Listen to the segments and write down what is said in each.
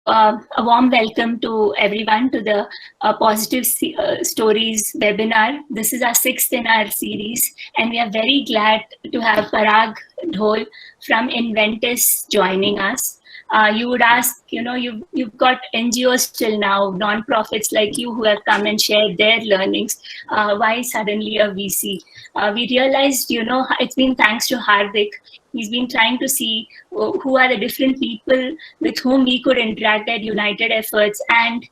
a warm welcome to everyone to the Positive Stories webinar. This is our sixth in our series, and we are very glad to have Parag Dhol from Inventus joining us. You would ask, you've got NGOs till now, non-profits like you who have come and shared their learnings. Why suddenly a VC? We realized, it's been thanks to Hardik. He's been trying to see who are the different people with whom we could interact at United Efforts and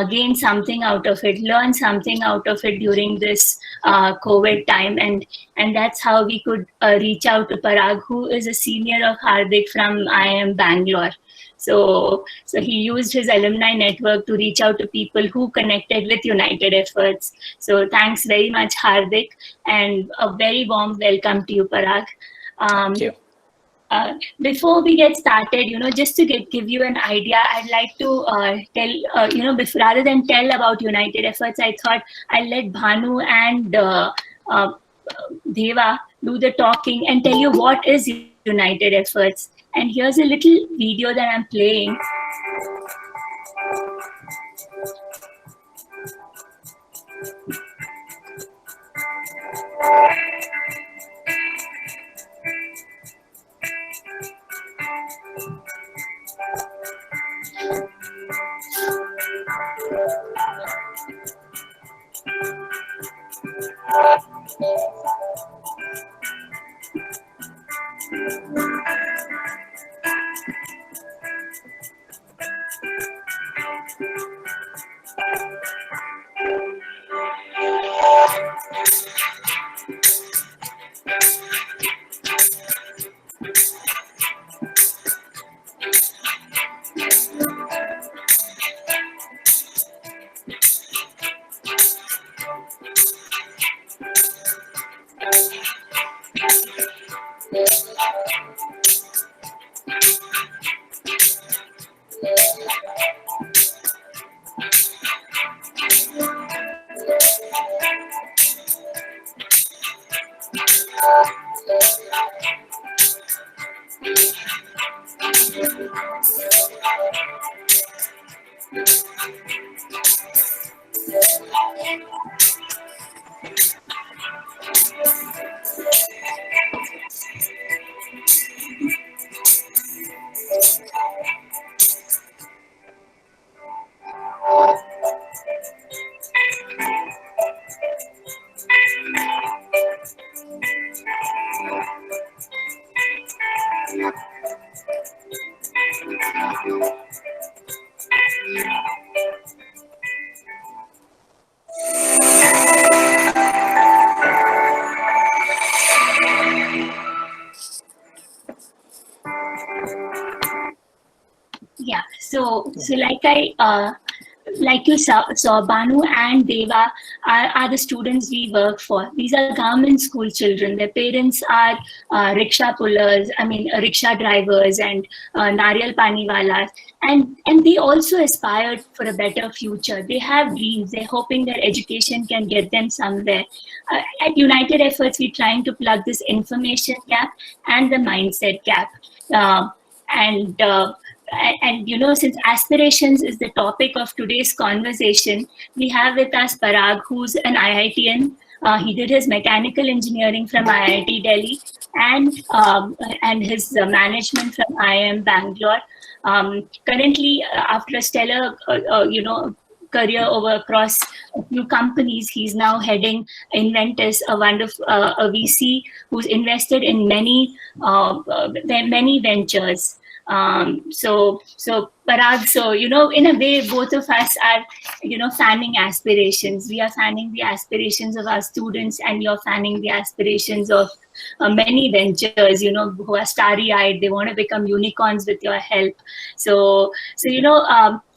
gain something out of it, learn something out of it during this COVID time. And that's how we could reach out to Parag, who is a senior of Hardik from IIM Bangalore. So he used his alumni network to reach out to people who connected with United Efforts. So thanks very much, Hardik, and a very warm welcome to you, Parag. Thank you. Before we get started, just to give you an idea, I'd like to tell, rather than tell about United Efforts, I thought I'll let Bhanu and Deva do the talking and tell you what is United Efforts. And here's a little video that I'm playing. Yeah, so like you saw, Banu and Deva are the students we work for. These are government school children. Their parents are rickshaw pullers, rickshaw drivers and nariyal pani walas. And they also aspire for a better future. They have dreams. They're hoping that education can get them somewhere. At United Efforts, we're trying to plug this information gap and the mindset gap. Since aspirations is the topic of today's conversation, we have with us Parag, who's an IITian. He did his mechanical engineering from IIT Delhi and his management from IIM Bangalore. Currently, after a stellar, career over across a few companies, he's now heading Inventus, a VC who's invested in many ventures. So Parag, in a way, both of us are, fanning aspirations. We are fanning the aspirations of our students, and you're fanning the aspirations of many ventures, who are starry-eyed. They want to become unicorns with your help. So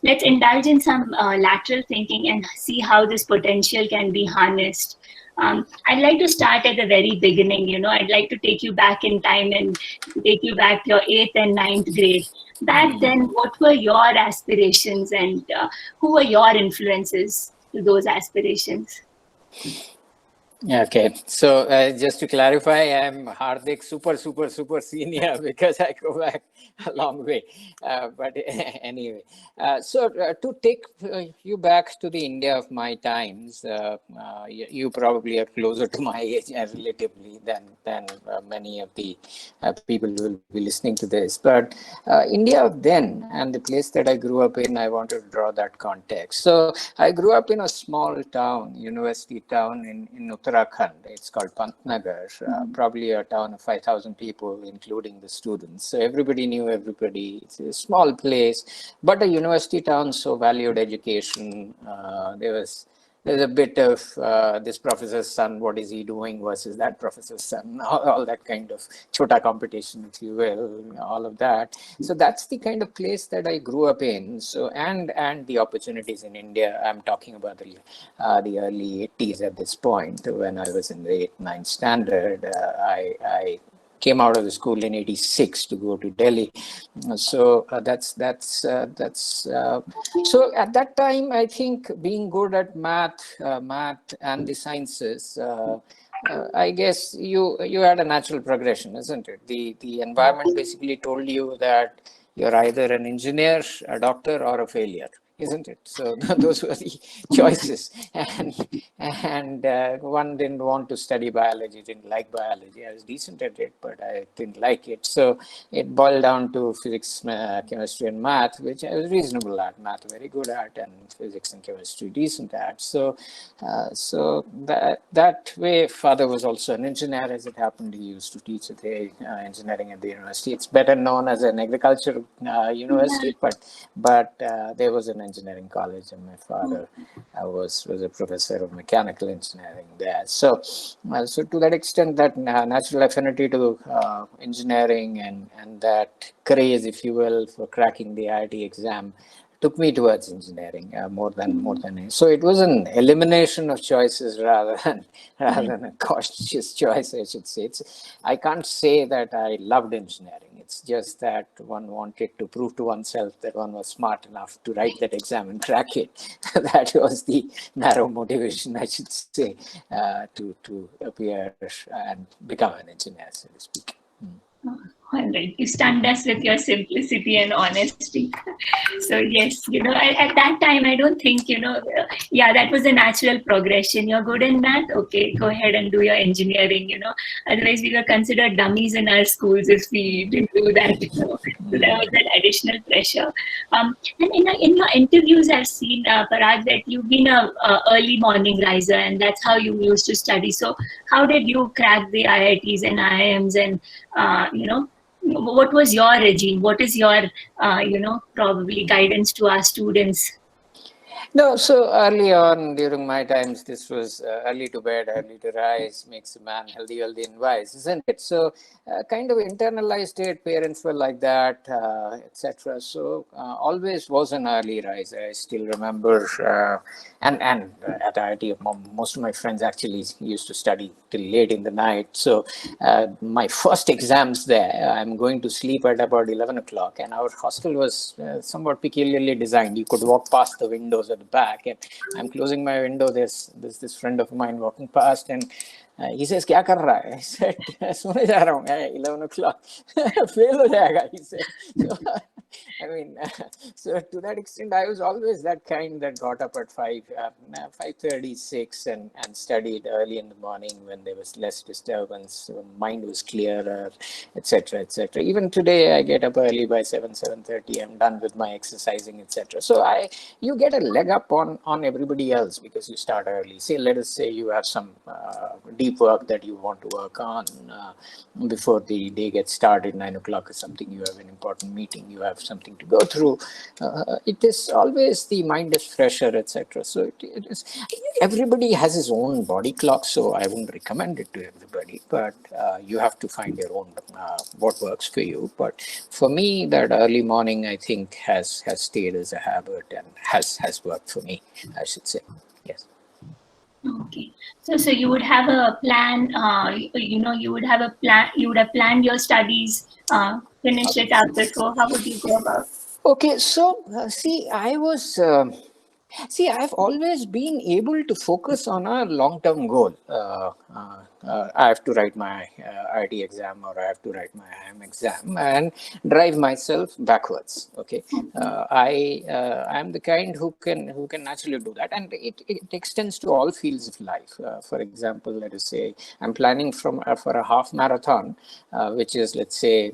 let's indulge in some lateral thinking and see how this potential can be harnessed. I'd like to start at the very beginning. I'd like to take you back in time and take you back to your 8th and 9th grade. Back then, what were your aspirations and who were your influences to those aspirations? Okay, so just to clarify, I'm Hardik, super senior because I go back a long way. But anyway, to take you back to the India of my times, you probably are closer to my age relatively than many of the people who will be listening to this. But India of then and the place that I grew up in, I wanted to draw that context. So I grew up in a small town, university town in Uttarakhand. It's called Pantnagar, probably a town of 5,000 people, including the students. So everybody knew everybody. It's a small place, but a university town, so valued education. There's a bit of this professor's son, what is he doing versus that professor's son, all that kind of chota competition, if you will, all of that. So that's the kind of place that I grew up in. So and the opportunities in India, I'm talking about the early 80s at this point, when I was in the 8th, 9th standard. I came out of the school in 86 to go to Delhi. So so at that time, I think being good at math and the sciences, I guess you had a natural progression, isn't it? The environment basically told you that you're either an engineer, a doctor, or a failure, isn't it? So those were the choices, and one didn't want to study biology, didn't like biology. I was decent at it, but I didn't like it. So it boiled down to physics, chemistry, and math, which I was reasonable at. Math very good at, and physics and chemistry decent at. So that way, father was also an engineer, as it happened. He used to teach at the engineering at the university. It's better known as an agriculture university, but there was an engineering college, and my father was a professor of mechanical engineering there. So to that extent, that natural affinity to engineering and that craze, if you will, for cracking the IIT exam took me towards engineering more than so it was an elimination of choices rather than a cautious choice, I should say. I can't say that I loved engineering. It's just that one wanted to prove to oneself that one was smart enough to write that exam and crack it. That was the narrow motivation, I should say, to appear and become an engineer, so to speak. All right, you stunned us with your simplicity and honesty. So yes, at that time, I don't think, yeah, that was a natural progression. You're good in math, okay, go ahead and do your engineering. Otherwise we were considered dummies in our schools if we didn't do that. So there was that additional pressure. And in your interviews, I've seen, Parag, that you've been a early morning riser, and that's how you used to study. So how did you crack the IITs and IIMs, and what was your regime? What is your, probably guidance to our students? No, so early on during my times, this was early to bed, early to rise, makes a man healthy, wealthy, and wise, isn't it? So, kind of internalized it. Parents were like that, etc. So, always was an early riser. I still remember, and at IIT, most of my friends actually used to study till late in the night. So, my first exams there, I'm going to sleep at about 11 o'clock, and our hostel was somewhat peculiarly designed. You could walk past the windows at the back, and I'm closing my window. There's this friend of mine walking past, and he says, "क्या कर रहा है?" I said, "सोने जा रहा हूँ, 11 o'clock." Fail हो जाएगा, he said. So, I mean, so to that extent, I was always that kind that got up at 5:36 and studied early in the morning when there was less disturbance, so mind was clearer, etc., etc. Even today, I get up early by 7:30. I'm done with my exercising, etc. So you get a leg up on everybody else because you start early. Say, let us say you have some deep work that you want to work on before the day gets started. 9 o'clock is something, you have an important meeting, you have something to go through. It is always the mind is fresher, etc. So it is. Everybody has his own body clock, so I wouldn't recommend it to everybody. But you have to find your own what works for you. But for me, that early morning, I think, has stayed as a habit and has worked for me, I should say. Yes. Okay. So you would have a plan, you would have a plan, you would have planned your studies, finished it up before. How would you go about? Okay, so see, I was. See, I've always been able to focus on a long-term goal. I have to write my IT exam, or I have to write my IM exam, and drive myself backwards. Okay, I'm the kind who can naturally do that, and it extends to all fields of life. For example, let us say I'm planning for a half marathon, which is, let's say,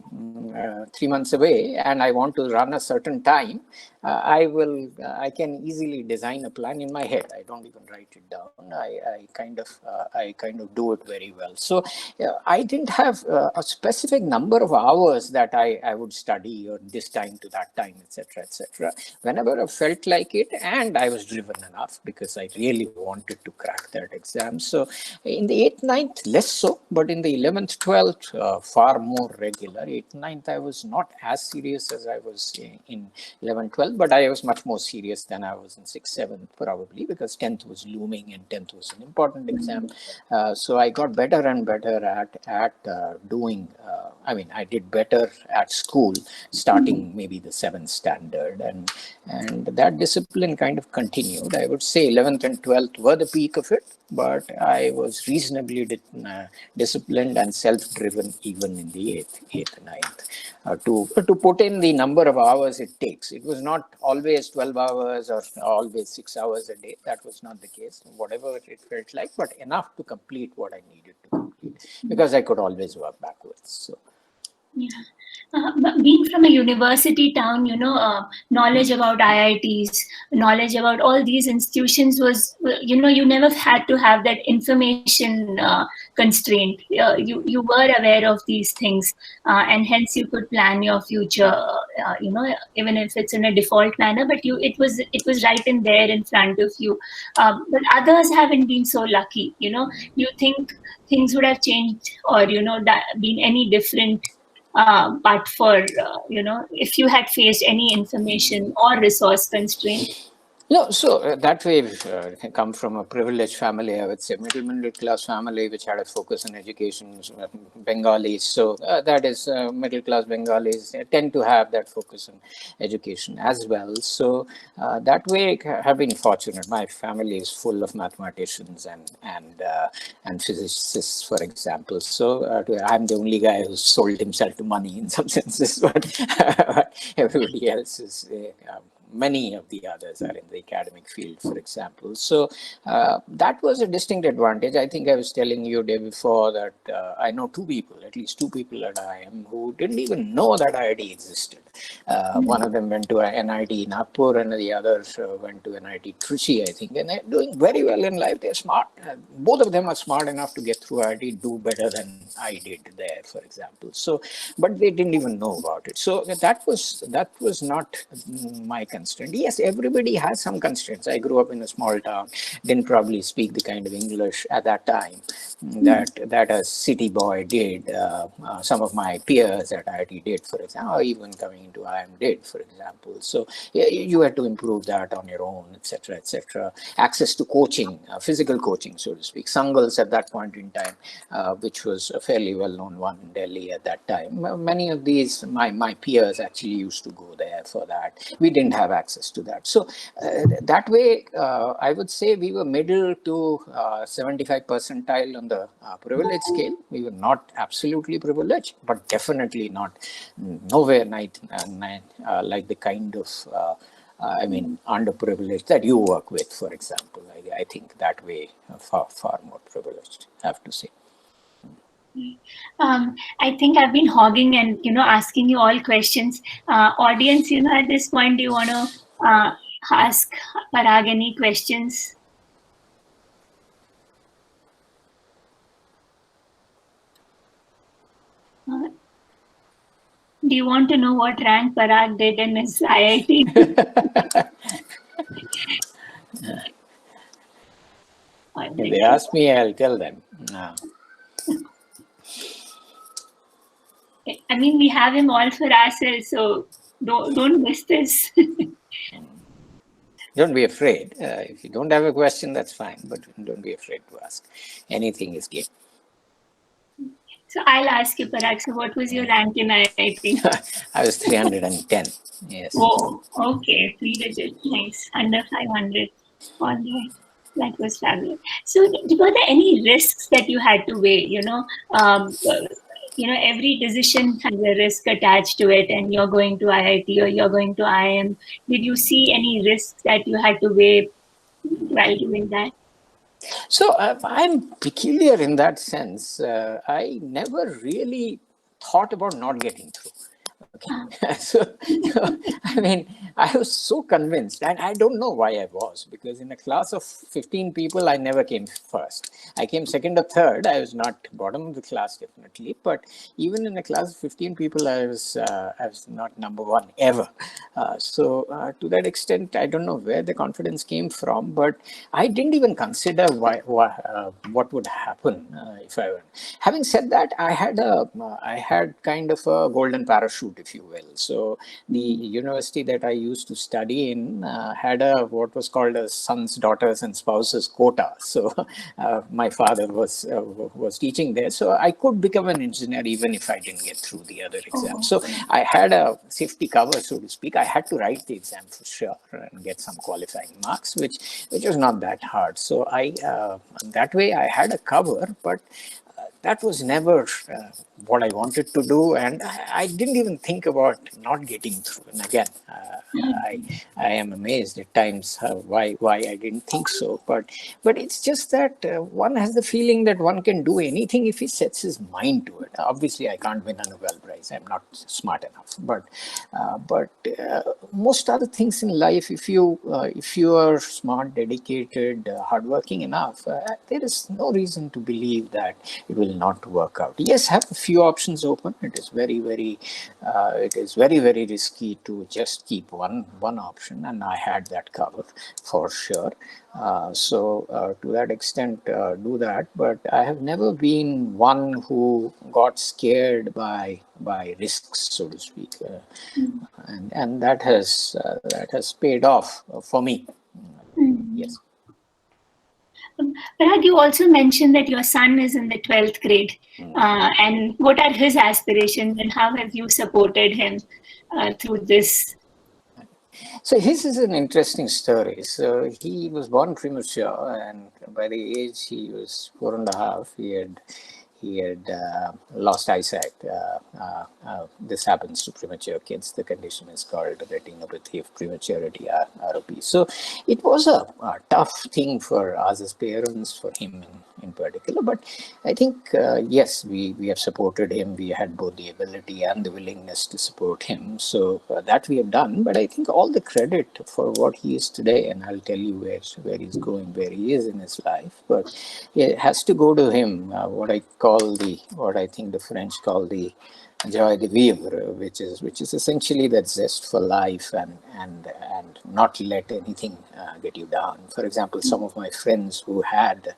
3 months away, and I want to run a certain time. I can easily design a plan in my head. I don't even write it down. I kind of do it very well. So I didn't have a specific number of hours that I would study, or this time to that time, etc., etc. Whenever I felt like it, and I was driven enough, because I really wanted to crack that exam. So in the 8th, ninth, less so, but in the 11th, 12th, far more regular. 8th, ninth, I was not as serious as I was in 11, 12, but I was much more serious than I was in 6th, 7th, probably, because 10th was looming, and 10th was an important exam. So I got better and better at doing. I did better at school, starting maybe the 7th standard, and that discipline kind of continued. I would say 11th and 12th were the peak of it, but I was reasonably disciplined and self-driven even in the eighth, ninth, to put in the number of hours it takes. It was not always 12 hours or always 6 hours a day. That was not the case. Whatever it felt like, but enough to complete what I needed to complete, because I could always work backwards. So. Yeah. But being from a university town, knowledge about IITs, knowledge about all these institutions was, you never had to have that information constraint. You were aware of these things, and hence you could plan your future, even if it's in a default manner. But it was right in there in front of you. But others haven't been so lucky. You think things would have changed, or been any different, but for if you had faced any information or resource constraint. No, so that way come from a privileged family, I would say, middle class family, which had a focus on education, Bengalis. So that is middle class Bengalis tend to have that focus on education as well. So that way have been fortunate. My family is full of mathematicians and physicists, for example. So I'm the only guy who's sold himself to money in some senses, but everybody else is. Many of the others are in the academic field, for example. So that was a distinct advantage. I think I was telling you day before that I know at least two people at IIM, who didn't even know that IIT existed. One of them went to NIT Nagpur, and the other went to NIT Trichy, I think, and they're doing very well in life. They're smart. Both of them are smart enough to get through IIT, do better than I did there, for example. So, but they didn't even know about it. So that was not my constraint. Yes, everybody has some constraints. I grew up in a small town, didn't probably speak the kind of English at that time that a city boy did. Some of my peers at IIT did, for example, or even coming into IIM did, for example. So yeah, you had to improve that on your own, etc., etc. Access to coaching, physical coaching, so to speak. Sangals at that point in time, which was a fairly well-known one in Delhi at that time. Many of these, my peers actually used to go there for that. We didn't have access to that. So that way, I would say we were middle to 75 percentile on the privilege scale. We were not absolutely privileged, but definitely not nowhere like the kind of underprivileged that you work with, for example. I think that way far more privileged, I have to say. I think I've been hogging and asking you all questions. Audience, at this point, do you want to ask Parag any questions? Do you want to know what rank Parag did in his IIT? If they ask me, I'll tell them. I mean, we have him all for ourselves, so don't miss this. Don't be afraid. If you don't have a question, that's fine, but don't be afraid to ask. Anything is game. So I'll ask you, Parag, so what was your rank in IIT? I was 310. Yes. Whoa, okay, 3 digit, nice, under 500. All right, that was fabulous. So, were there any risks that you had to weigh? Um, uh, every decision has a risk attached to it, and you're going to IIT or you're going to IIM. Did you see any risks that you had to weigh while doing that? So I'm peculiar in that sense. I never really thought about not getting through. Okay. So, I mean, I was so convinced, and I don't know why I was, because in a class of 15 people, I never came first. I came second or third. I was not bottom of the class, definitely, but even in a class of 15 people, I was not number one ever. So, to that extent, I don't know where the confidence came from, but I didn't even consider what would happen if I were. Having said that, I had kind of a golden parachute, if you will. So the university that I used to study in had a what was called a sons, daughters, and spouses quota. So my father was teaching there, so I could become an engineer even if I didn't get through the other exams. So I had a safety cover, so to speak. I had to write the exam for sure and get some qualifying marks, which was not that hard. So I that way I had a cover, but that was never what I wanted to do, and I didn't even think about not getting through. And again, I am amazed at times why I didn't think so. But it's just that one has the feeling that one can do anything if he sets his mind to it. Obviously, I can't win a Nobel Prize. I'm not smart enough. But most other things in life, if you are smart, dedicated, hardworking enough, there is no reason to believe that it will not work out. Yes, have a few options open. It is very risky to just keep one option, and I had that covered for sure. So to that extent, do that. But I have never been one who got scared by risks, so to speak, and that has paid off for me. Yes. Parag, you also mentioned that your son is in the 12th grade. And what are his aspirations and how have you supported him through this? So his is an interesting story. So he was born premature, and by the age he was 4.5, he had lost eyesight. This happens to premature kids. The condition is called retinopathy of prematurity, ROP. So it was a tough thing for us as parents, for him in particular. But I think, yes, we have supported him. We had both the ability and the willingness to support him. So that we have done. But I think all the credit for what he is today, and I'll tell you where he's going, where he is in his life, but it has to go to him. What I think the French call the joie de vivre, which is essentially that zest for life and not let anything get you down. For example, some of my friends who had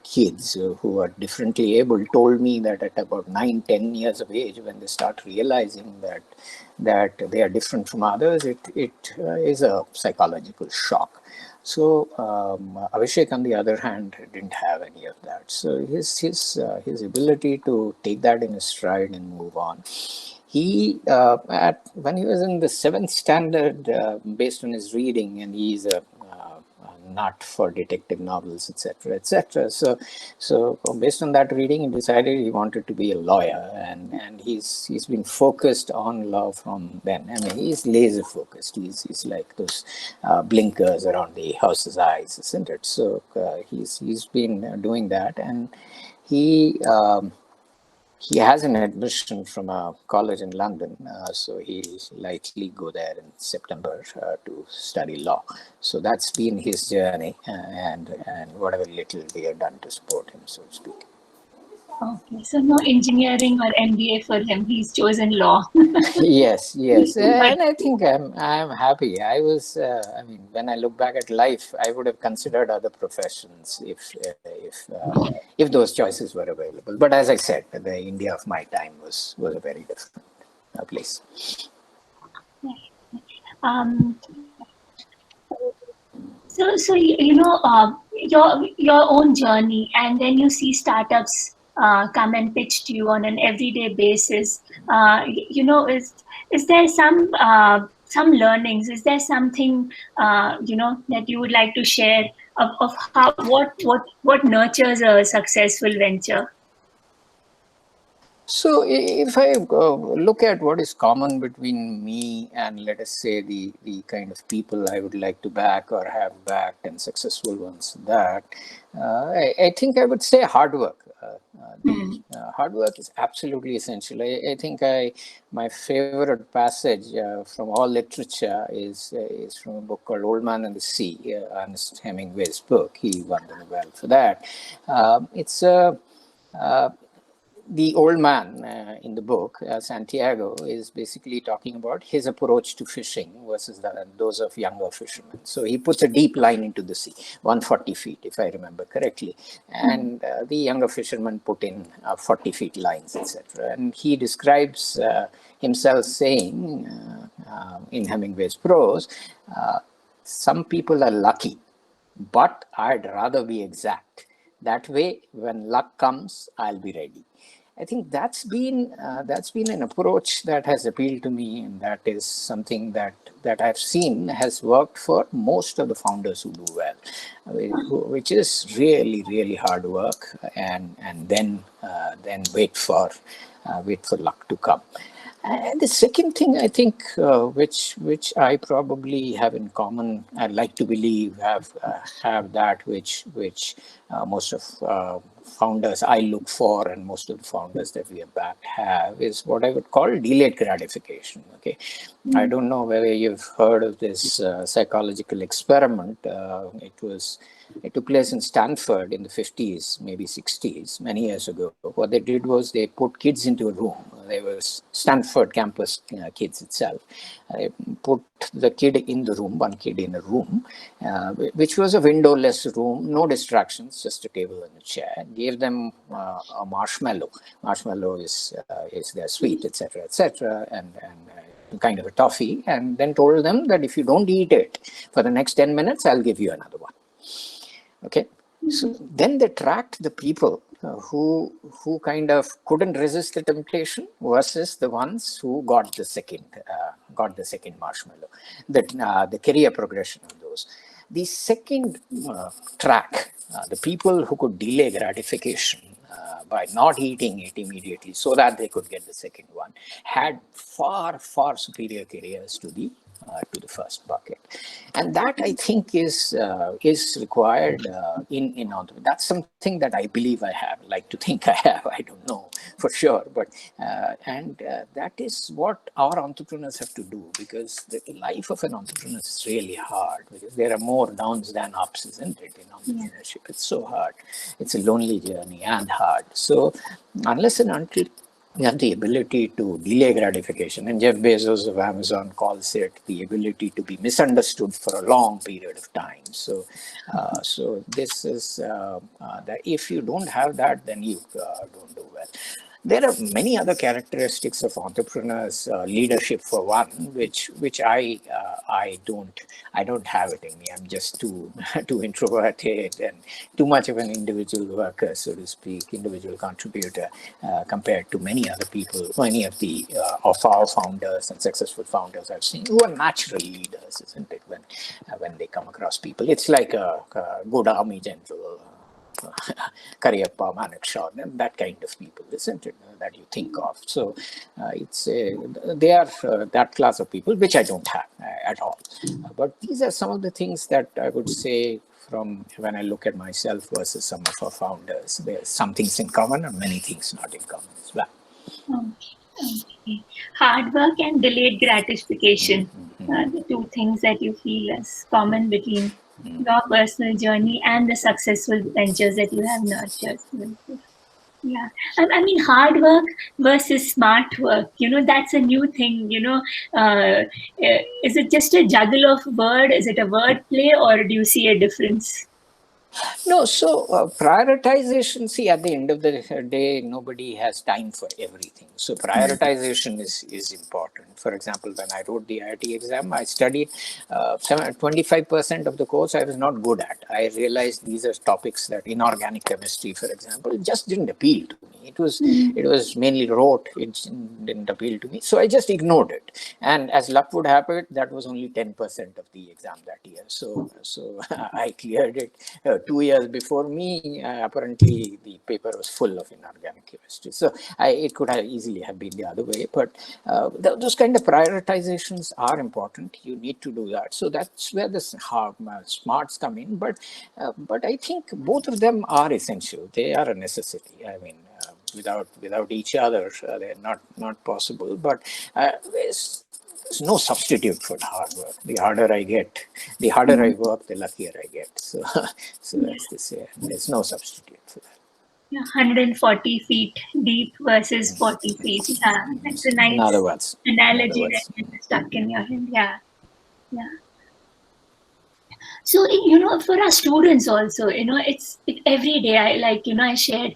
kids who are differently able told me that at about 9-10 years of age, when they start realizing that they are different from others, it is a psychological shock. So Abhishek, on the other hand, didn't have any of that. So his ability to take that in his stride and move on. He when he was in the seventh standard, based on his reading, and he's a nut for detective novels, etc., etc. So based on that reading, he decided he wanted to be a lawyer, and he's been focused on law from then. I mean, he's laser focused. He's like those blinkers around the house's eyes, isn't it? So he's been doing that, and he. He has an admission from a college in London, so he'll likely go there in September to study law. So that's been his journey, and whatever little we have done to support him, so to speak. Okay, so no engineering or MBA for him. He's chosen law. Yes, But and I think I'm happy. I mean, when I look back at life, I would have considered other professions if those choices were available. But as I said, the India of my time was a very different place. um, so your own journey, and then you see startups come and pitch to you on an everyday basis, is there some learnings? Is there something that you would like to share of how what nurtures a successful venture? So if I look at what is common between me and, let us say, the kind of people I would like to back or have backed and successful ones, that I think I would say hard work. Hard work is absolutely essential. I think my favorite passage from all literature is from a book called Old Man and the Sea, Ernest Hemingway's book. He won the Nobel for that. It's a the old man in the book, Santiago, is basically talking about his approach to fishing versus those of younger fishermen. So he puts a deep line into the sea, 140 feet, if I remember correctly. And the younger fishermen put in 40 feet lines, etc. And he describes himself saying in Hemingway's prose, some people are lucky, but I'd rather be exact. That way, when luck comes, I'll be ready. I think that's been an approach that has appealed to me, and that is something that I've seen has worked for most of the founders who do well, which is really hard work, and then wait for luck to come. And the second thing I think, which I probably have in common, I'd like to believe have that which most of founders I look for, and most of the founders that we have backed have, is what I would call delayed gratification. Okay, I don't know whether you've heard of this psychological experiment. It took place in Stanford in the 50s, maybe 60s, many years ago. What they did was they put kids into a room. They were Stanford campus kids itself. They put the kid in the room, one kid in a room, which was a windowless room, no distractions, just a table and a chair. Gave them a marshmallow. Marshmallow is their sweet, etc., and kind of a toffee, and then told them that if you don't eat it for the next 10 minutes, I'll give you another one. Okay, so then they tracked the people who kind of couldn't resist the temptation versus the ones who got the second marshmallow. The career progression of those. The second track, the people who could delay gratification by not eating it immediately so that they could get the second one, had far superior careers to the first bucket. And that, I think, is required in entrepreneurship. That's something that I believe I have, like to think I have. I don't know for sure, but that is what our entrepreneurs have to do, because the life of an entrepreneur is really hard, because there are more downs than ups, isn't it, in entrepreneurship? It's so hard. It's a lonely journey and hard. So unless and until you have the ability to delay gratification, and Jeff Bezos of Amazon calls it the ability to be misunderstood for a long period of time. So, this is that if you don't have that, then you don't do well. There are many other characteristics of entrepreneurs, leadership for one, which I don't have it in me. I'm just too introverted and too much of an individual worker, so to speak, individual contributor, compared to many other people, many of the of our founders and successful founders I've seen, who are natural leaders, isn't it? When they come across people, it's like a good army general. Cariappa, Manekshaw, and that kind of people, isn't it, that you think of? So they are that class of people, which I don't have at all. But these are some of the things that I would say from when I look at myself versus some of our founders. There's some things in common and many things not in common as well. Okay. Hard work and delayed gratification are the two things that you feel as common between your personal journey and the successful ventures that you have nurtured. Yeah, I mean, hard work versus smart work, that's a new thing, is it just a juggle of word? Is it a word play, or do you see a difference? No, so prioritization, see, at the end of the day, nobody has time for everything. So prioritization is important. For example, when I wrote the IIT exam, I studied 25% of the course I was not good at. I realized these are topics that inorganic chemistry, for example, just didn't appeal to me. It was mainly rote. It didn't appeal to me. So I just ignored it. And as luck would have it, that was only 10% of the exam that year. So I cleared it 2 years before me. Apparently, the paper was full of inorganic chemistry. So it could have easily have been the other way. But those kind of prioritizations are important. You need to do that. So that's where the smarts come in. But I think both of them are essential. They are a necessity. I mean, without each other, they're not possible. But there's no substitute for hard work. The harder I get, the harder I work, the luckier I get. So, so that's the say. There's no substitute for that. Yeah, 140 feet deep versus 40 feet. Yeah, that's a In other nice words, in other analogy words. that stuck in your head. Yeah, yeah. So for our students also, every day I like, I shared,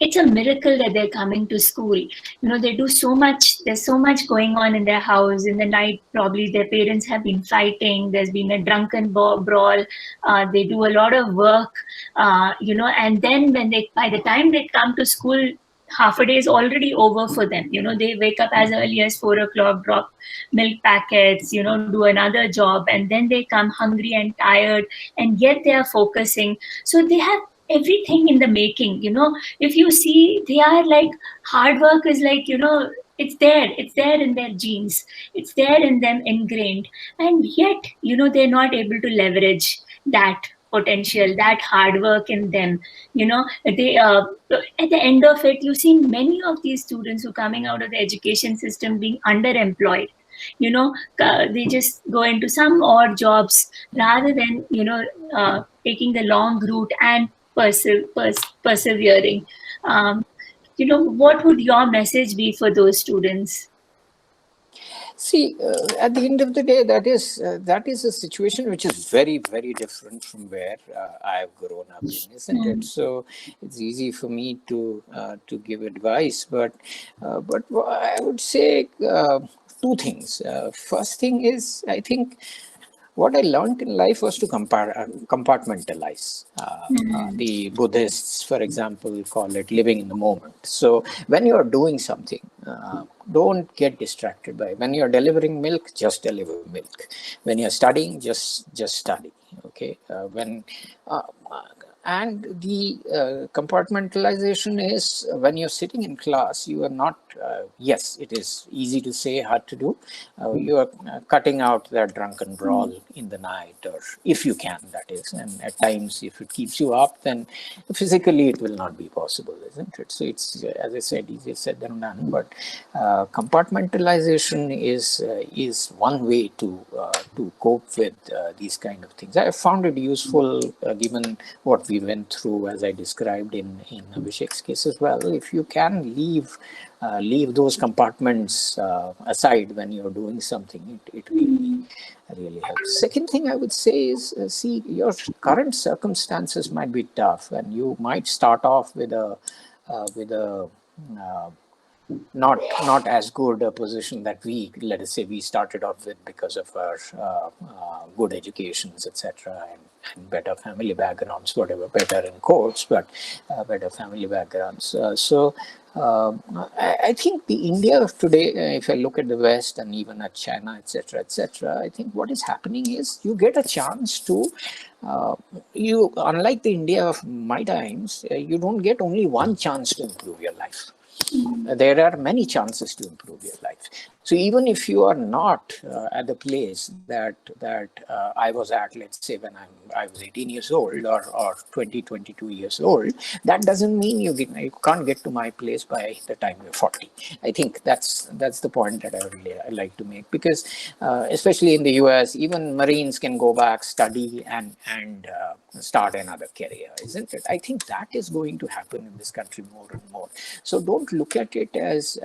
it's a miracle that they're coming to school. They do so much. There's so much going on in their house. In the night, probably their parents have been fighting. There's been a drunken brawl. They do a lot of work, and then by the time they come to school, half a day is already over for them. They wake up as early as 4 o'clock, drop milk packets, do another job, and then they come hungry and tired, and yet they are focusing. So they have everything in the making. If you see, they are like, hard work is like, it's there in their genes, it's there in them ingrained, and yet they're not able to leverage that potential, that hard work in them. They at the end of it, you see many of these students who coming out of the education system being underemployed. They just go into some odd jobs rather than taking the long route and persevering. What would your message be for those students? See, at the end of the day, that is a situation which is very, very different from where I've grown up in, isn't it? So it's easy for me to give advice, but I would say two things. First thing is, I think what I learned in life was to compartmentalize. The Buddhists, for example, call it living in the moment. So when you are doing something, don't get distracted by it. When you are delivering milk, just deliver milk. When you're studying, just study. Okay. Uh, and the compartmentalization is when you're sitting in class, you are not, yes, it is easy to say, hard to do. You are cutting out that drunken brawl in the night, or if you can, that is. And at times, if it keeps you up, then physically it will not be possible, isn't it? So it's, as I said, easier said than done. But compartmentalization is one way to cope with these kind of things. I found it useful given what we went through, as I described in Abhishek's case as well. If you can leave those compartments aside when you're doing something, it really helps. Second thing I would say is, see, your current circumstances might be tough, and you might start off with a uh, not as good a position that let us say, we started off with because of our good educations, etc., and better family backgrounds, whatever, better in quotes, but better family backgrounds. I think the India of today, if I look at the West and even at China, etc., I think what is happening is you get a chance to, unlike the India of my times, you don't get only one chance to improve your life. There are many chances to improve your life. So even if you are not at the place that I was at, let's say when I was 18 years old, or 20, 22 years old, that doesn't mean you can't get to my place by the time you're 40. I think that's the point that I like to make, because especially in the US, even Marines can go back, study, and start another career, isn't it? I think that is going to happen in this country more and more. So don't look at it as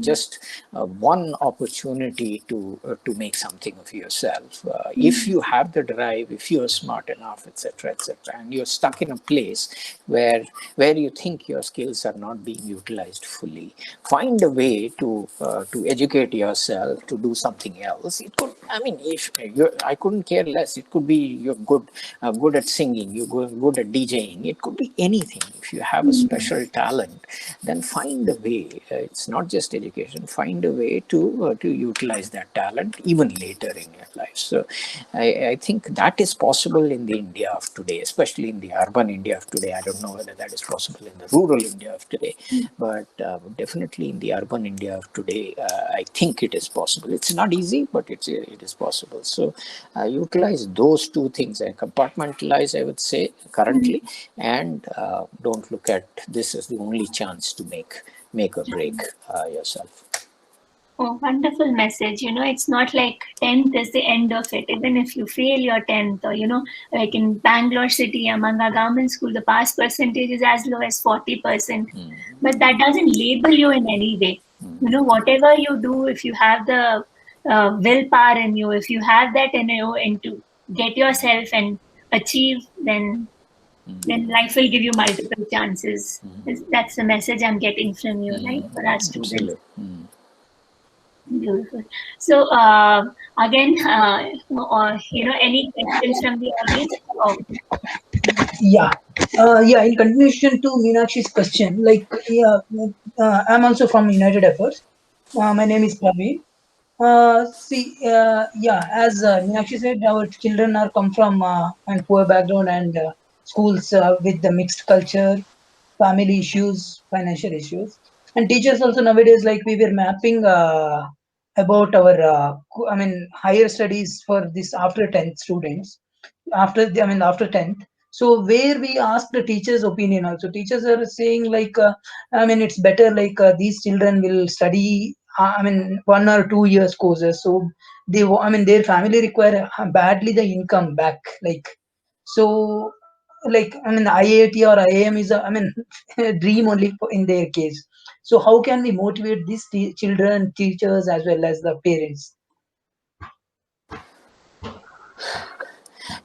just one one opportunity to make something of yourself. If you have the drive, if you're smart enough, etc., etc., and you're stuck in a place where you think your skills are not being utilized fully, find a way to educate yourself, to do something else. It could, I mean, if I couldn't care less. It could be you're good at singing, you're good at DJing. It could be anything. If you have a special talent, then find a way. It's not just education. Find a way to utilize that talent even later in your life. So, I think that is possible in the India of today, especially in the urban India of today. I don't know whether that is possible in the rural India of today, but definitely in the urban India of today, I think it is possible. It's not easy, but it is possible. So, utilize those two things and compartmentalize, I would say, currently, and don't look at this as the only chance to make or break yourself. Oh, wonderful message. It's not like 10th is the end of it. Even if you fail your 10th, or, like in Bangalore city, among our government school, the pass percentage is as low as 40%. But that doesn't label you in any way. Whatever you do, if you have the willpower in you, if you have that in you, and to get yourself and achieve, then life will give you multiple chances. That's the message I'm getting from you, right, for our students. Absolutely. Beautiful. So again, any questions from the audience? Oh, Yeah, yeah. In continuation to Meenakshi's question, like, yeah, I'm also from United Efforts. My name is Praveen. Yeah, as Meenakshi said, our children are come from and poor background and schools with the mixed culture, family issues, financial issues, and teachers also nowadays, like, we were mapping about our I mean higher studies for this after 10th students, after 10th. So where we ask the teachers opinion also, teachers are saying like, it's better, like, these children will study, 1 or 2 years courses, so their family require badly the income back, like, so, like, IIT or IIM is a, a dream only in their case. So how can we motivate these children, teachers, as well as the parents?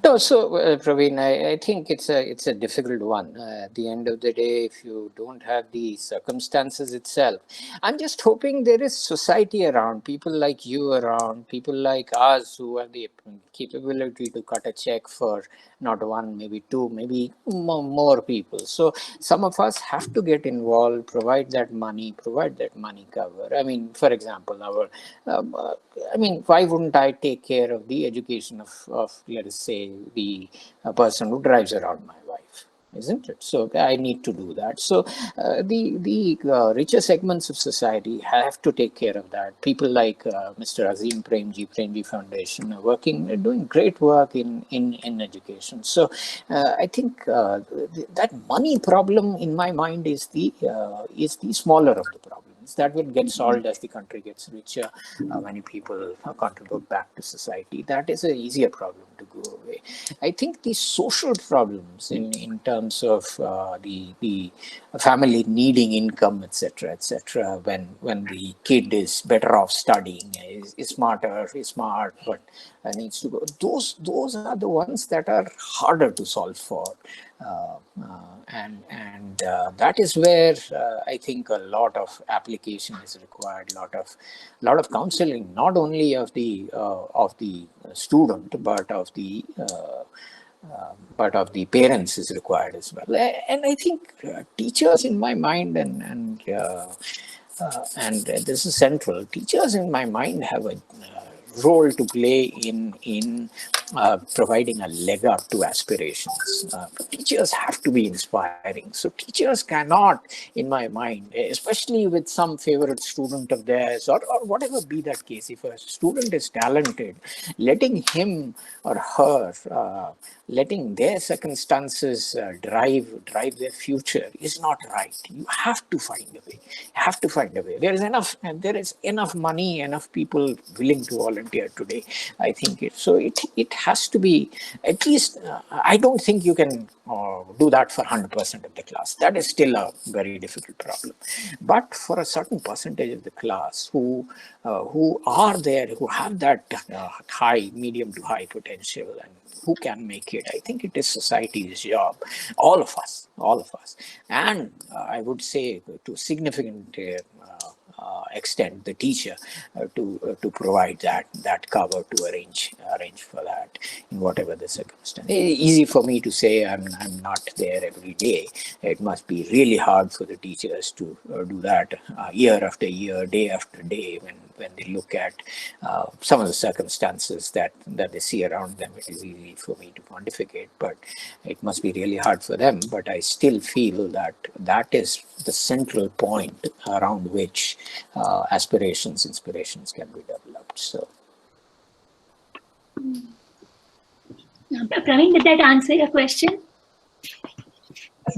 No, so Praveen, I think it's a difficult one. At the end of the day, if you don't have the circumstances itself, I'm just hoping there is society around, people like you around, people like us who have the capability to cut a check for not one, maybe two, maybe more people. So some of us have to get involved, provide that money cover. I mean, for example, um, uh, why wouldn't I take care of the education of let us say, the person who drives around my wife? Isn't it? So I need to do that. So the richer segments of society have to take care of that. People like Mr. Azim Premji Foundation are doing great work in education. So I think that money problem in my mind is the smaller of the problems that will get solved as the country gets richer. Many people contribute back to society. That is an easier problem to go away. I think the social problems in terms of the family needing income, etc., when the kid is better off studying, is smarter, is smart, but needs to go. Those are the ones that are harder to solve for. And that is where I think a lot of application is required, lot of counseling, not only of the student, but of the parents is required as well. And I think teachers, in my mind, and this is central. Teachers, in my mind, have a role to play in providing a leg up to aspirations. Teachers have to be inspiring. So teachers cannot, in my mind, especially with some favorite student of theirs, or whatever be that case, if a student is talented, letting him or her, letting their circumstances drive their future is not right. You have to find a way. There is enough money, enough people willing to volunteer today. I think it has to be at least, I don't think you can do that for 100% of the class. That is still a very difficult problem. But for a certain percentage of the class who are there, who have that high, medium to high potential, and who can make it, I think it is society's job, all of us. And I would say to significant extent, the teacher to provide that cover, to arrange for that in whatever the circumstance. Easy for me to say, I'm not there every day. It must be really hard for the teachers to do that year after year, day after day, when they look at some of the circumstances that they see around them. It is easy for me to pontificate, but it must be really hard for them. But I still feel that is the central point around which aspirations, inspirations can be developed. So, Praveen, did that answer your question?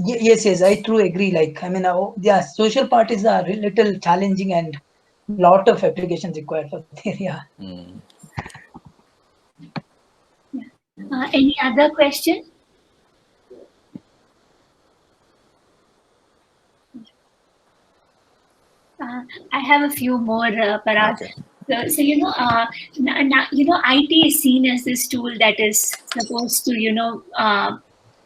Yes, I truly agree. Like, I mean, yeah, social parties are a little challenging and lot of applications required for the area. Any other question? I have a few more, Parag. okay. So IT is seen as this tool that is supposed to,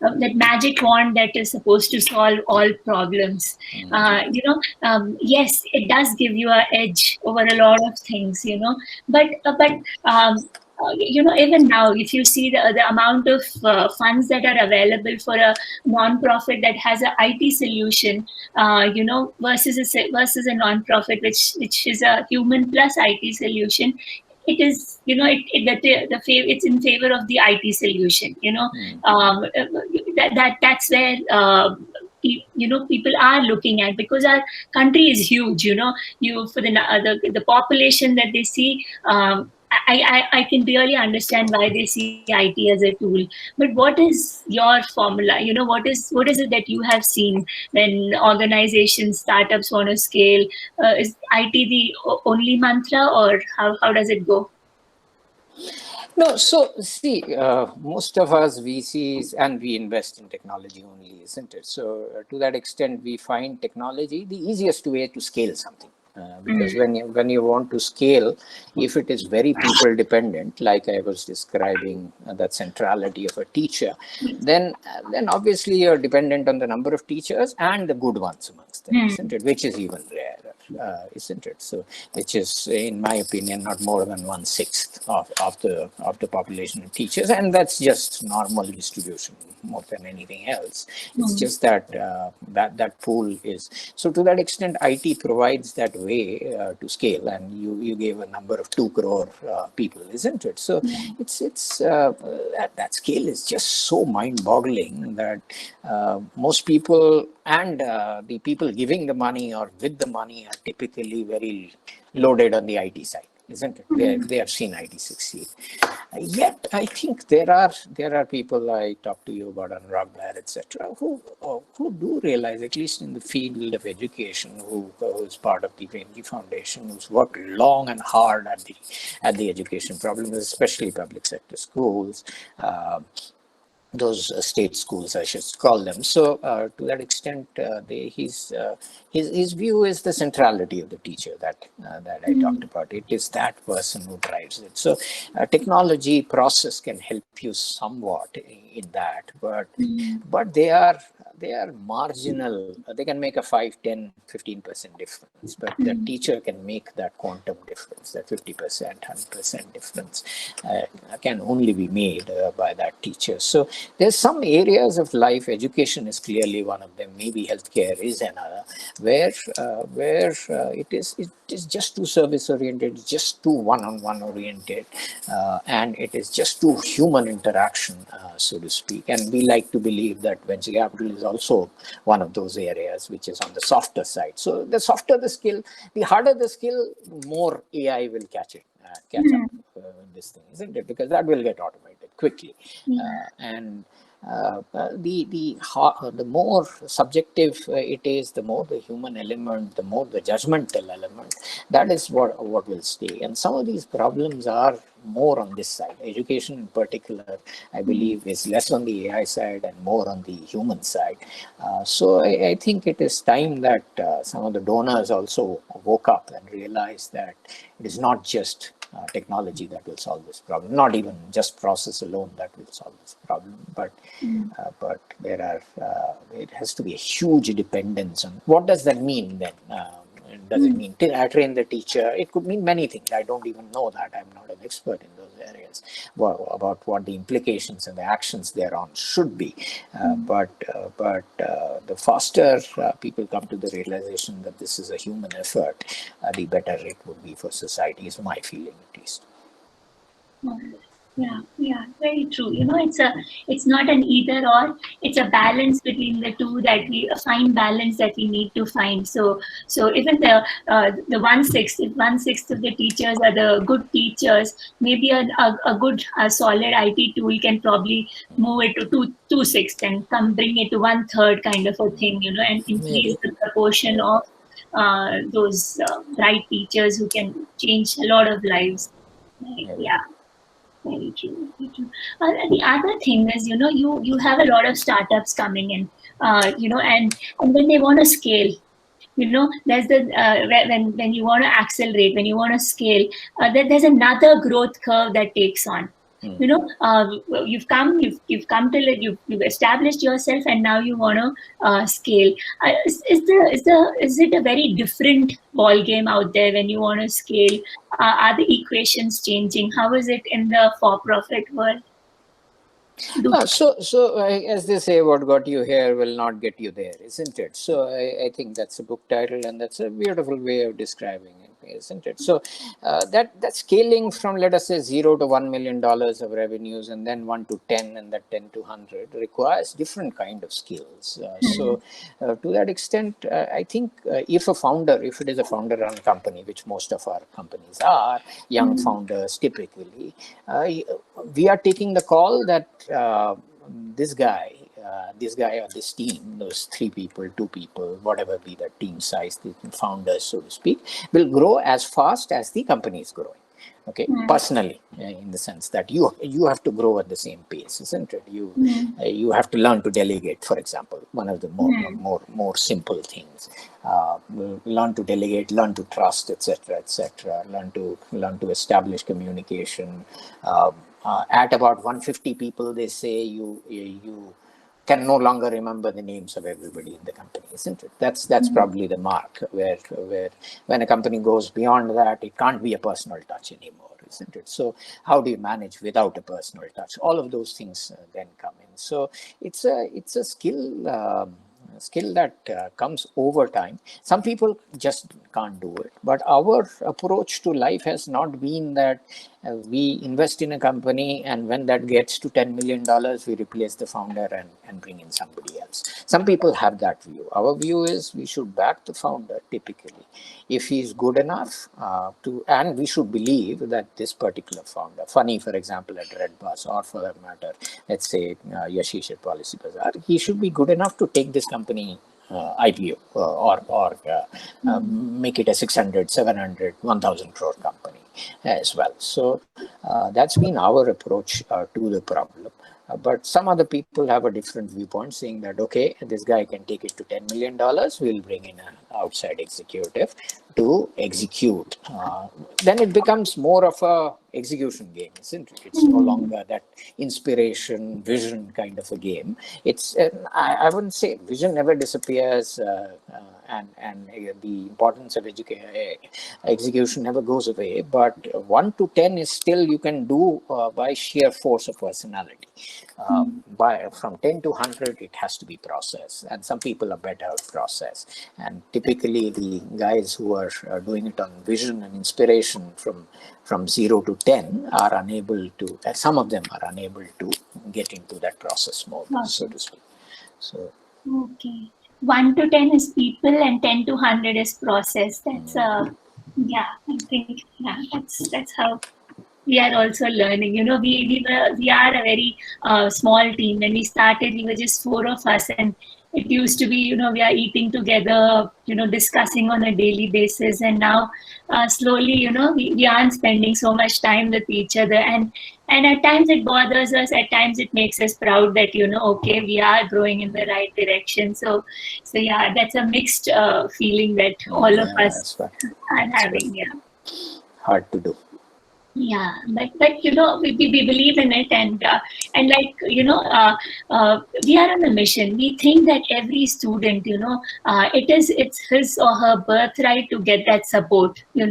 that magic wand that is supposed to solve all problems. Yes, it does give you an edge over a lot of things, but even now, if you see the amount of funds that are available for a non-profit that has an IT solution, versus a non-profit which is a human plus IT solution, it is, it's in favor of the IT solution. That's where people are looking at, because our country is huge. For the population that they see. I can really understand why they see IT as a tool. But what is your formula? What is it that you have seen when organizations, startups want to scale? Is IT the only mantra, or how does it go? No, so see, most of us VCs, and we invest in technology only, isn't it? So to that extent, we find technology the easiest way to scale something. Because when you want to scale, if it is very people dependent, like I was describing, that centrality of a teacher, then obviously you're dependent on the number of teachers and the good ones amongst them, isn't it? Which is even rarer, isn't it? So, which is, in my opinion, not more than 1/6 of the population of teachers, and that's just normal distribution more than anything else. It's just that that pool is so. To that extent, IT provides that way to scale, and you gave a number of 2 crore people, isn't it? So it's that scale is just so mind-boggling that most people and the people giving the money or with the money are typically very loaded on the IT side, isn't it? They have seen IT succeed. Yet I think there are people, I talked to you about Anurag Blair, etc., who do realize, at least in the field of education, who is part of the Premji Foundation, who's worked long and hard at the education problem, especially public sector schools. Those state schools, I should call them. So to that extent, his view is the centrality of the teacher that I talked about. It is that person who drives it. So technology process can help you somewhat in that, but they are marginal. They can make a 5, 10, 15% difference, but the teacher can make that quantum difference, that 50%, 100% difference can only be made by that teacher. So there's some areas of life, education is clearly one of them, maybe healthcare is another, where it is just too service oriented, just too one-on-one oriented, and it is just too human interaction, so to speak. And we like to believe that venture capital is also one of those areas which is on the softer side. So the softer the skill, the harder the skill, more AI will catch up in this thing, isn't it? Because that will get automated quickly. And the more subjective it is, the more the human element, the more the judgmental element, that is what will stay. And some of these problems are more on this side. Education in particular, I believe, is less on the AI side and more on the human side. So I think it is time that some of the donors also woke up and realized that it is not just technology that will solve this problem, not even just process alone that will solve this problem, but it has to be a huge dependence on. What does that mean then? Does it mean train the teacher? It could mean many things. I don't even know that. I'm not an expert in those areas about what the implications and the actions thereon should be. But the faster people come to the realization that this is a human effort, the better it would be for society, is my feeling at least. Yeah, very true. It's not an either or. It's a balance between the two, that we a fine balance that we need to find. So even the 1/6, if 1/6 of the teachers are the good teachers, maybe a good solid IT tool can probably move it to 2/6 and come bring it to 1/3 kind of a thing, and increase the proportion of those bright teachers who can change a lot of lives. Yeah. Very true. Very true. The other thing is, you have a lot of startups coming in, and when they want to scale, there's the when you want to accelerate, when you want to scale, there's another growth curve that takes on. You've come to you've established yourself, and now you want to scale. Is it a very different ball game out there when you want to scale? Are the equations changing? How is it in the for-profit world? As they say, what got you here will not get you there, isn't it? So I think that's a book title, and that's a beautiful way of describing it, isn't it? So that scaling from, let us say, $0 to $1 million of revenues, and then 1 to 10, and that 10 to 100 requires different kind of skills. So to that extent, I think if it is a founder-run company, which most of our companies are, young founders typically, we are taking the call that this guy or this team, those 3 people, 2 people, whatever be the team size, the founders, so to speak, will grow as fast as the company is growing. Okay, personally, in the sense that you have to grow at the same pace, isn't it? You have to learn to delegate, for example, one of the more simple things. Learn to delegate, learn to trust, etc., etc. Learn to establish communication. At about 150 people, they say you can no longer remember the names of everybody in the company, isn't it? That's probably the mark where when a company goes beyond that, it can't be a personal touch anymore, isn't it? So how do you manage without a personal touch? All of those things then come in. So it's a skill that comes over time. Some people just can't do it, but our approach to life has not been that we invest in a company, and when that gets to $10 million, we replace the founder and bring in somebody else. Some people have that view. Our view is we should back the founder typically if he's good enough and we should believe that this particular founder, Funny, for example, at Red Bus, or for that matter, let's say Yashish at Policy Bazaar, he should be good enough to take this company IPO or make it a 600, 700, 1,000 crore company as well. So that's been our approach to the problem. But some other people have a different viewpoint, saying that, okay, this guy can take it to $10 million, we'll bring in an outside executive to execute. Then it becomes more of a execution game, isn't it? It's no longer that inspiration, vision kind of a game. It's I wouldn't say vision never disappears, and the importance of execution never goes away. But 1 to 10 is still you can do by sheer force of personality. From 10 to 100, it has to be process, and some people are better at process. And typically, the guys who are doing it on vision and inspiration from 0 to 10 are unable to. Some of them are unable to get into that process mode, so to speak. So. Okay. 1 to 10 is people, and 10 to 100 is process. That's I think that's how we are also learning. We are a very small team. When we started, we were just 4 of us, and It used to be, we are eating together, discussing on a daily basis, and now slowly, we aren't spending so much time with each other, and at times it bothers us. At times it makes us proud that okay, we are growing in the right direction. So yeah, that's a mixed feeling that all of Yeah, us that's what. are That's what. having. Yeah. Hard to do. Yeah, but we believe in it, and like we are on a mission. We think that every student, it's his or her birthright to get that support. You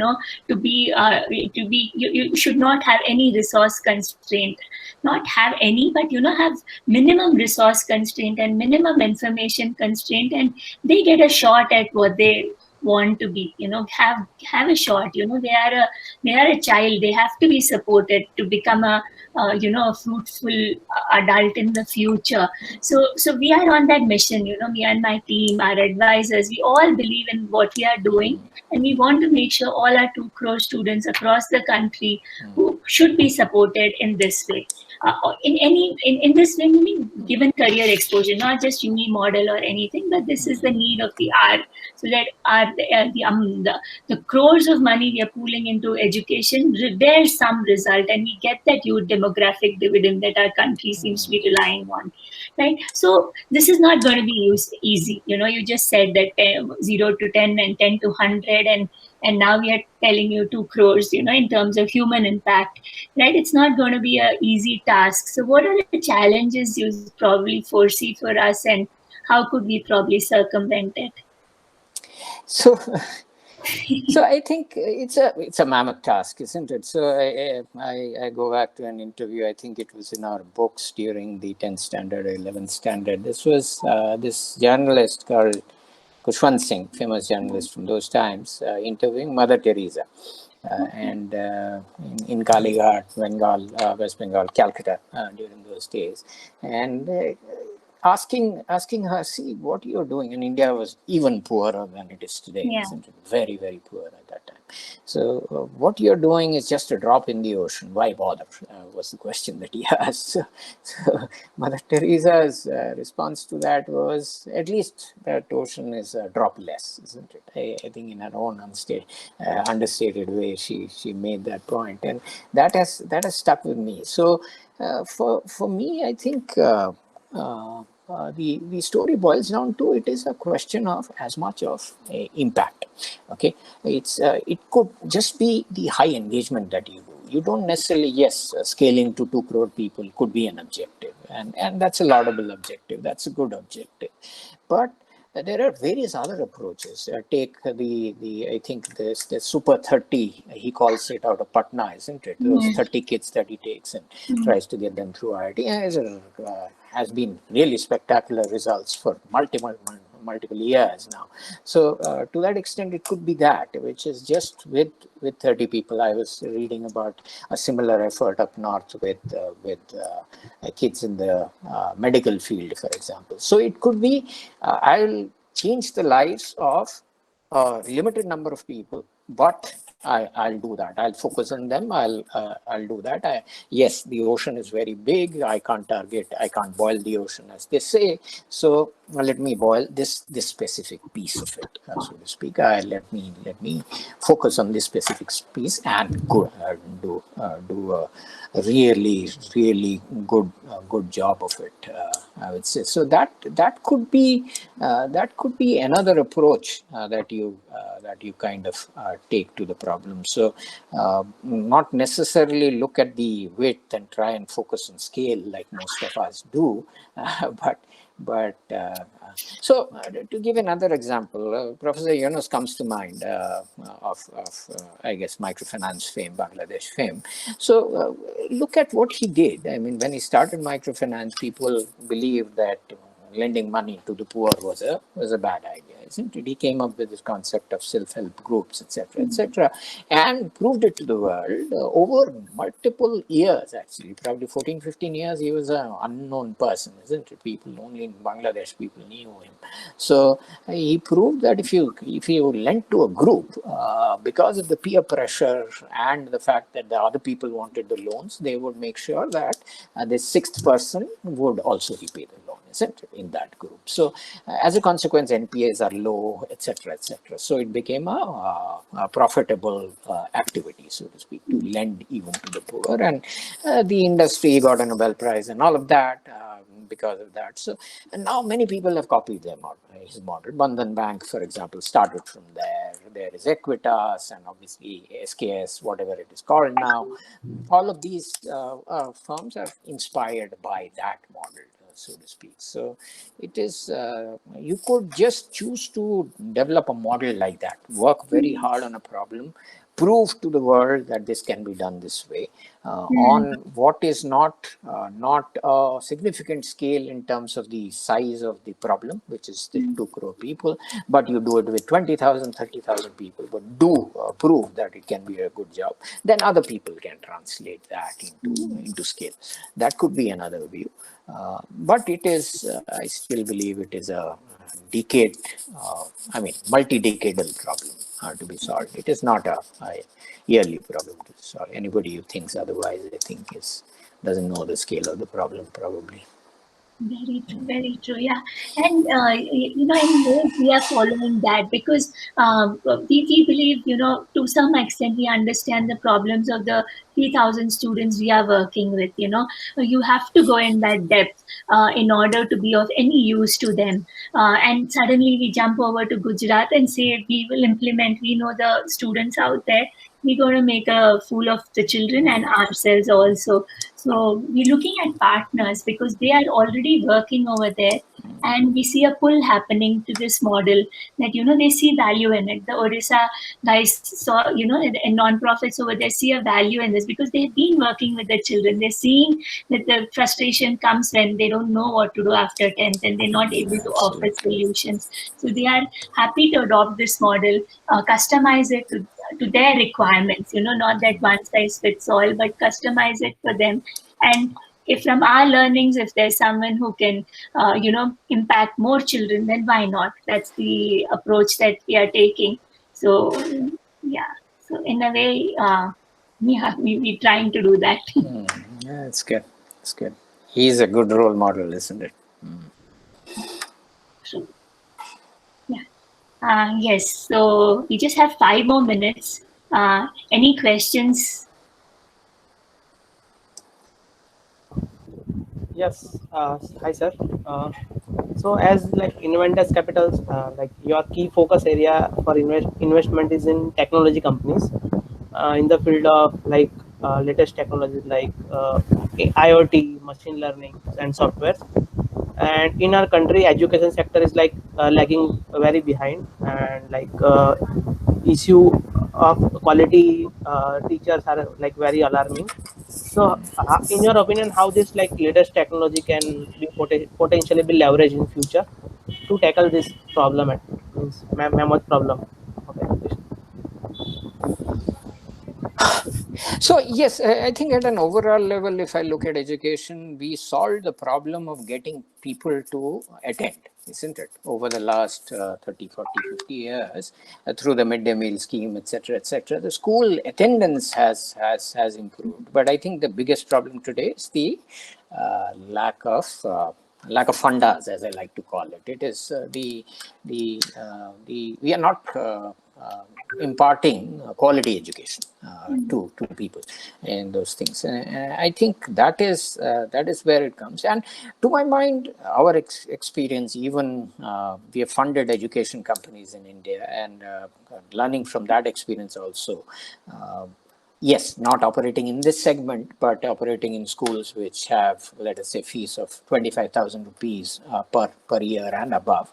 should not have any resource constraint, not have any, but have minimum resource constraint and minimum information constraint, and they get a shot at what they want to be. Have a shot. They are a child. They have to be supported to become a fruitful adult in the future. So we are on that mission. Me and my team, our advisors, we all believe in what we are doing, and we want to make sure all our 2 crore students across the country who should be supported in this way. In this way, meaning given career exposure, not just uni model or anything, but this is the need of the hour, so that the crores of money we are pooling into education bears some result, and we get that huge demographic dividend that our country seems to be relying on, right? So this is not going to be easy. You just said that 0 to 10 and 10 to 100, and now we are telling you 2 crores, in terms of human impact, right? It's not going to be a easy task. So what are the challenges you probably foresee for us, and how could we probably circumvent it? So, so I think it's a mammoth task, isn't it? So I go back to an interview. I think it was in our books during the 10th standard or 11th standard. This was this journalist called Kushwant Singh, famous journalist from those times, interviewing Mother Teresa. And in Kalighat, Bengal, West Bengal, Calcutta, during those days, and asking her, see what you're doing. And India was even poorer than it is today, Yeah. isn't it? Very, very poor at that time. So what you're doing is just a drop in the ocean. Why bother? Was the question that he asked. So Mother Teresa's response to that was, at least that ocean is a drop less, isn't it? I think in her own understated way, she made that point, and that has stuck with me. So for me, I think. The story boils down to, it is a question of as much of impact. Okay, it could just be the high engagement that you do. You don't necessarily, yes, scaling to 2 crore people could be an objective, and that's a laudable objective. That's a good objective, but there are various other approaches. Take the I think the Super 30, he calls it, out of Patna, isn't it? Those 30 kids that he takes and tries to get them through IIT. Has been really spectacular results for multiple years now. So to that extent, it could be that, which is just with 30 people. I was reading about a similar effort up north with kids in the medical field, for example. So it could be, I'll change the lives of a limited number of people, but I'll do that. I'll focus on them. I'll do that. Yes, the ocean is very big. I can't boil the ocean, as they say. So let me boil this specific piece of it, so to speak. Let me focus on this specific piece and go do a really good job of it. I would say so. That could be another approach that you kind of take to the problem. So not necessarily look at the width and try and focus on scale like most of us do, but to give another example, Professor Yunus comes to mind, of I guess microfinance fame, Bangladesh fame. So look at what he did. I mean, when he started microfinance, people believed that lending money to the poor was a bad idea, isn't it? He came up with this concept of self-help groups, etc., and proved it to the world over multiple years. Actually, probably 14, 15 years, he was an unknown person, isn't it? People only in Bangladesh people knew him. So he proved that if you lent to a group, because of the peer pressure and the fact that the other people wanted the loans, they would make sure that the 6th person would also repay the loan. isn't it, in that group. So as a consequence, NPAs are low, etc., etc. So it became a profitable activity, so to speak, to lend even to the poor, and the industry got a Nobel Prize and all of that. Because of that. So, and now many people have copied their model, his model. Bandhan Bank, for example, started from there. There is Equitas and obviously SKS, whatever it is called now. All of these firms are inspired by that model, so to speak. So it is, you could just choose to develop a model like that, work very hard on a problem, prove to the world that this can be done this way, on what is not a significant scale in terms of the size of the problem, which is the 2 crore people, but you do it with 20,000, 30,000 people, but do prove that it can be a good job. Then other people can translate that into scale. That could be another view. But it is, I still believe it is a decade, multi-decadal problem to be solved. It is not a yearly problem to solve. Anybody who thinks otherwise, I think, doesn't know the scale of the problem, probably. Very true, very true. Yeah, and in ways we are following that because we believe, to some extent, we understand the problems of the 3,000 students we are working with. You have to go in that depth in order to be of any use to them. And suddenly we jump over to Gujarat and say we will implement. We know the students out there. We're going to make a fool of the children and ourselves also. So we're looking at partners because they are already working over there, and we see a pull happening to this model that they see value in it. The Odisha guys saw, and non-profits over there see a value in this because they've been working with the children. They're seeing that the frustration comes when they don't know what to do after 10th and they're not able to offer solutions. So they are happy to adopt this model, customize it to their requirements, not that one size fits all, but customize it for them. And if from our learnings, if there's someone who can, impact more children, then why not? That's the approach that we are taking. So, yeah. So in a way, we're trying to do that. Yeah, it's good. It's good. He's a good role model, isn't it? True. Yeah. Yes. So we just have 5 more minutes. Any questions? Yes. Hi, sir. So, as like Inventus Capitals, like your key focus area for investment is in technology companies in the field of like latest technologies like IoT, machine learning, and software. And in our country, education sector is like lagging very behind, and like issue of quality teachers are like very alarming. So, in your opinion, how this like latest technology can be potentially be leveraged in future to tackle this problem at means mammoth problem of education? So yes, I think at an overall level, if I look at education, we solved the problem of getting people to attend, isn't it? Over the last 30, 40, 50 years, through the midday meal scheme, etc., etc., the school attendance has improved. But I think the biggest problem today is the lack of fundas, as I like to call it. It is we are not imparting quality education to people and those things. I think that is where it comes. And to my mind, our experience, even we have funded education companies in India, and learning from that experience also. Yes, not operating in this segment, but operating in schools which have, let us say, fees of 25,000 rupees per year and above,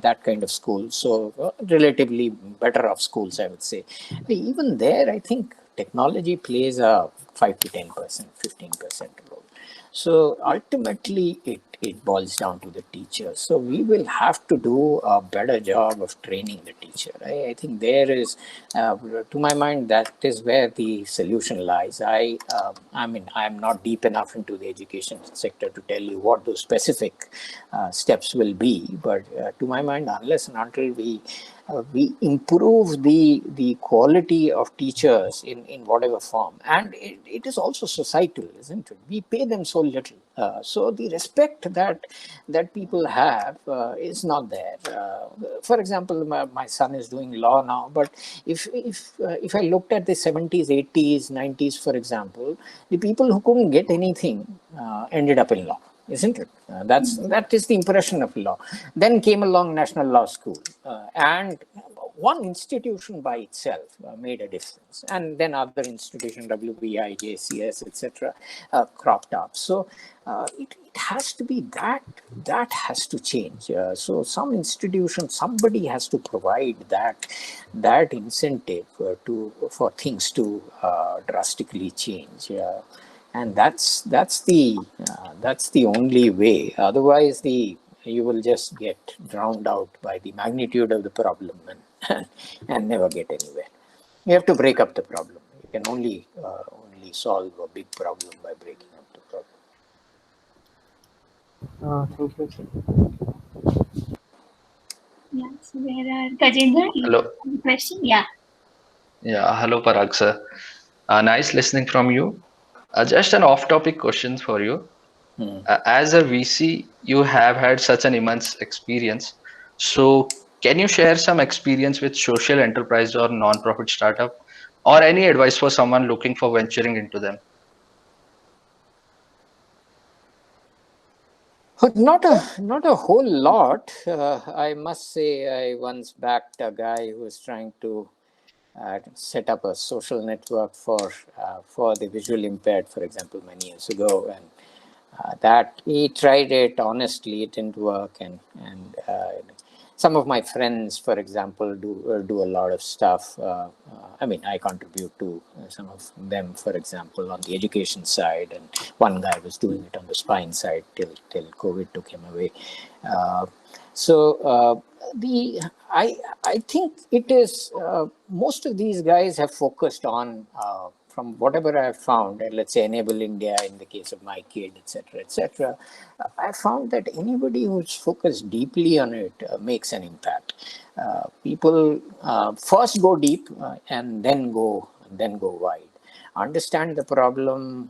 that kind of school. So relatively better off schools, I would say. Even there, I think technology plays a 5 to 10%, 15% role. So ultimately, it boils down to the teacher. So we will have to do a better job of training the teacher. I think there is, to my mind, that is where the solution lies. I'm not deep enough into the education sector to tell you what those specific steps will be. But to my mind, unless and until we improve the quality of teachers in whatever form, and it is also societal, isn't it? We pay them so little. So the respect that people have is not there. For example, my son is doing law now, but if I looked at the 70s, 80s, 90s, for example, the people who couldn't get anything ended up in law, isn't it? That is the impression of law. Then came along National Law School, and one institution by itself made a difference, and then other institutions, WBI, JCS, etc., cropped up. So it has to be that has to change. So some institution, somebody has to provide that incentive for things to drastically change. And that's the only way. Otherwise, you will just get drowned out by the magnitude of the problem and never get anywhere. You have to break up the problem. You can only solve a big problem by breaking up the problem. Thank you, sir. Yeah, so there are Gajendra, you Hello. have a question? Yeah. Yeah, hello Parag sir. Nice listening from you. Just an off-topic question for you. As a VC, you have had such an immense experience. So, can you share some experience with social enterprise or non-profit startup, or any advice for someone looking for venturing into them? But not a whole lot. I must say, I once backed a guy who was trying to set up a social network for the visually impaired, for example, many years ago, and that he tried it honestly. It didn't work, and some of my friends, for example, do a lot of stuff. I mean, I contribute to some of them, for example, on the education side, and one guy was doing it on the spine side till COVID took him away. So I think it is most of these guys have focused on from whatever I've found, and let's say Enable India in the case of my kid, etc., etc. I found that anybody who's focused deeply on it makes an impact. People first go deep and then go wide. Understand the problem,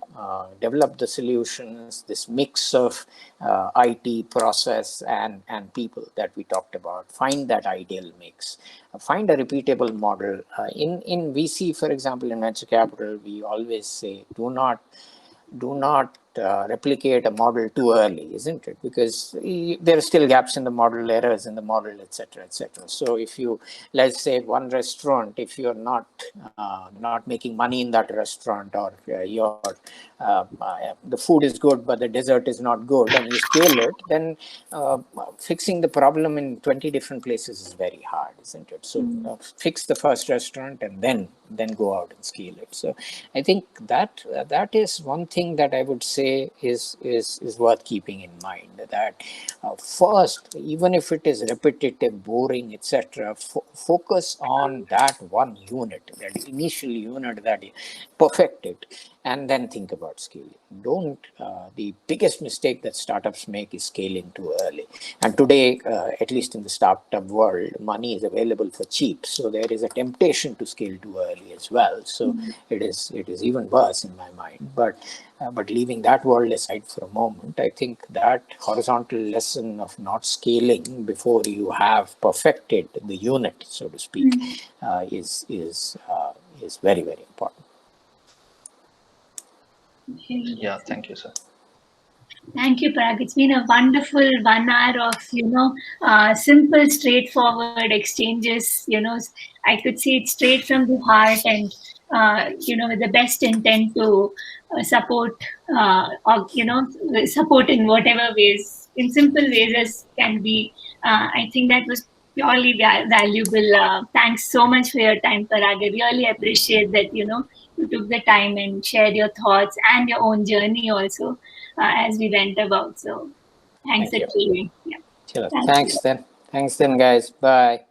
develop the solutions, this mix of IT, process, and people that we talked about. Find that ideal mix. Find a repeatable model. In VC, for example, in venture capital, we always say, do not replicate a model too early, isn't it? Because there are still gaps in the model, errors in the model, etc., etc. So if you, let's say, one restaurant, if you're not making money in that restaurant, or the food is good but the dessert is not good, and you scale it, then fixing the problem in 20 different places is very hard, isn't it? So fix the first restaurant and then go out and scale it. So I think that is one thing that I would say is worth keeping in mind, that first, even if it is repetitive, boring, etc., focus on that one unit, that initial unit, that perfect it, and then think about scaling. Don't the biggest mistake that startups make is scaling too early. And today, at least in the startup world, money is available for cheap, so there is a temptation to scale too early as well. So it is even worse in my mind. But leaving that world aside for a moment, I think that horizontal lesson of not scaling before you have perfected the unit, so to speak, is very, very important. Yeah, thank you, sir. Thank you, Parag. It's been a wonderful 1 hour of, simple, straightforward exchanges. I could see it straight from the heart, and, with the best intent to support, support in whatever ways, in simple ways as can be. I think that was purely valuable. Thanks so much for your time, Parag. I really appreciate that, you took the time and shared your thoughts and your own journey also. As we went about. So thanks Thank you. again. Yeah. Thanks then, guys. Bye.